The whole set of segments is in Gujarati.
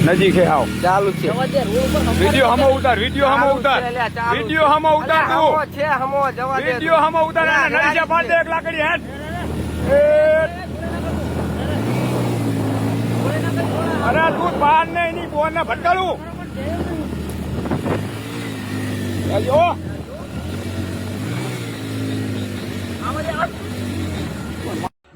નજીક હે આવ ચાલુ છે વિડિયો હમો ઉતાર વિડિયો હમો ઉતાર વિડિયો હમો ઉતાર તું છે હમો જવા દે વિડિયો હમો ઉતાર નરીજા પાડ દે એક લાકડી હેડ અરે તું પાડ ને એની બોન ને ભટકાડું અયો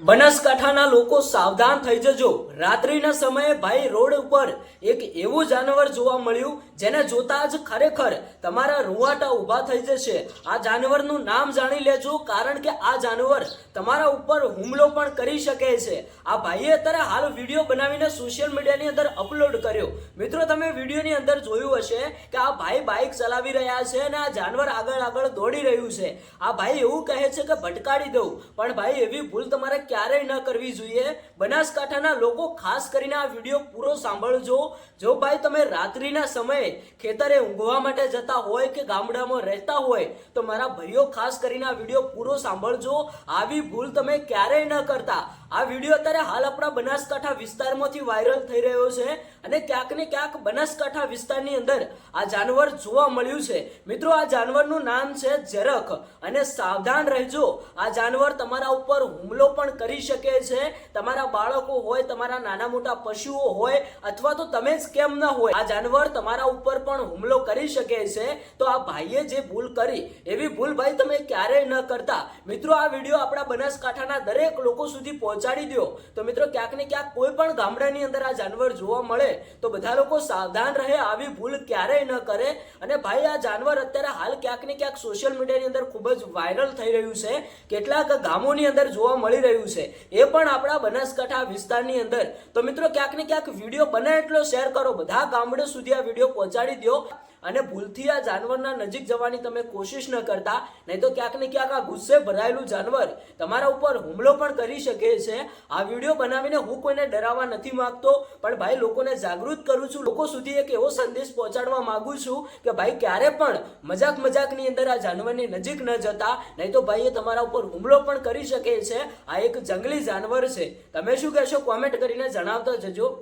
બનાસકાંઠાના લોકો સાવધાન થઈ જજો। રાત્રિના સમયે ભાઈ રોડ ઉપર એક એવું જાનવર જોવા મળ્યું જેને જોતા જ ખરેખર તમારા રૂવાટા ઊભા થઈ જશે। આ જાનવરનું નામ જાણી લેજો કારણ કે આ જાનવર તમારા ઉપર હુમલો પણ કરી શકે છે। આ ભાઈએ અત્યારે હાલ વિડીયો બનાવીને સોશિયલ મીડિયાની અંદર અપલોડ કર્યો। મિત્રો તમે વિડીયોની અંદર જોયું હશે કે આ ભાઈ બાઇક ચલાવી રહ્યા છે અને આ જાનવર આગળ દોડી રહ્યું છે। આ ભાઈ એવું કહે છે કે ભટકાડી દઉં, પણ ભાઈ એવી ભૂલ તમારે ક્યારેય ન કરવી જોઈએ। બનાસકાંઠાના લોકો ખાસ કરીને આ વિડીયો પૂરો સાંભળજો। જો ભાઈ તમે રાત્રિના સમયે ખેતરે ઊંઘવા માટે જતા હોય કે ગામડામાં રહેતા હોય તો મારા ભાઈઓ ખાસ કરીને આ વિડીયો પૂરો સાંભળજો। આવી ભૂલ તમે ક્યારેય ન કરતા। આ વિડીયો અત્યારે હાલ આપણા બનાસકાંઠા વિસ્તારમાંથી વાયરલ થઈ રહ્યો છે અને ક્યાંક ને ક્યાંક બનાસકાંઠા વિસ્તારની અંદર આ જાનવર જોવા મળ્યું છે। મિત્રો આ જાનવરનું નામ છે ઝરખ અને સાવધાન રહેજો। આ જાનવર તમારા ઉપર હુમલો પણ કરી શકે છે। તમારા બાળકો હોય, તમારા નાના મોટા પશુઓ હોય અથવા તો તમે જ કેમ ન હોય, આ જાનવર તમારા ઉપર પણ હુમલો કરી શકે છે। તો આ ભાઈએ જે ભૂલ કરી એવી ભૂલ ભાઈ તમે ક્યારેય ન કરતા। મિત્રો આ વિડીયો આપણા બનાસકાંઠાના દરેક લોકો સુધી પહોંચાડી દો તો મિત્રો ક્યાંક ને ક્યાંક કોઈ પણ ગામડાની અંદર આ જાનવર જોવા મળે તો બધા લોકો સાવધાન રહે, આવી ભૂલ ક્યારેય ન કરે। અને ભાઈ આ જાનવર અત્યારે હાલ ક્યાંક ને ક્યાંક સોશિયલ મીડિયાની અંદર ખૂબ જ વાયરલ થઈ રહ્યું છે। કેટલાક ગામોની અંદર જોવા મળી રહ્યું છે, એ પણ આપણા બનાસકાંઠા વિસ્તારની અંદર। તો મિત્રો ક્યાંક ને ક્યાંક વિડીયો બને એટલો શેર કરો, બધા ગામડે સુધી આ વિડીયો પહોંચાડી દો અને ભૂલથી આ જાનવરના નજીક જવાની તમે કોશિશ ન કરતા, નહીં તો ક્યાંક ને ક્યાંક આ ગુસ્સે ભરાયેલું જાનવર તમારા ઉપર હુમલો પણ કરી શકે છે। આ વિડીયો બનાવીને હું કોઈને ડરાવવા નથી માંગતો, પણ ભાઈ લોકોને જાગૃત કરું છું, લોકો સુધી એક એવો સંદેશ પહોંચાડવા માંગુ છું કે ભાઈ ક્યારે પણ મજાકની અંદર આ જાનવરની નજીક ન જતા, નહીં તો ભાઈ એ તમારા ઉપર હુમલો પણ કરી શકે છે। આ એક જંગલી જાનવર છે। તમે શું કહેશો કોમેન્ટ કરીને જણાવતા જજો।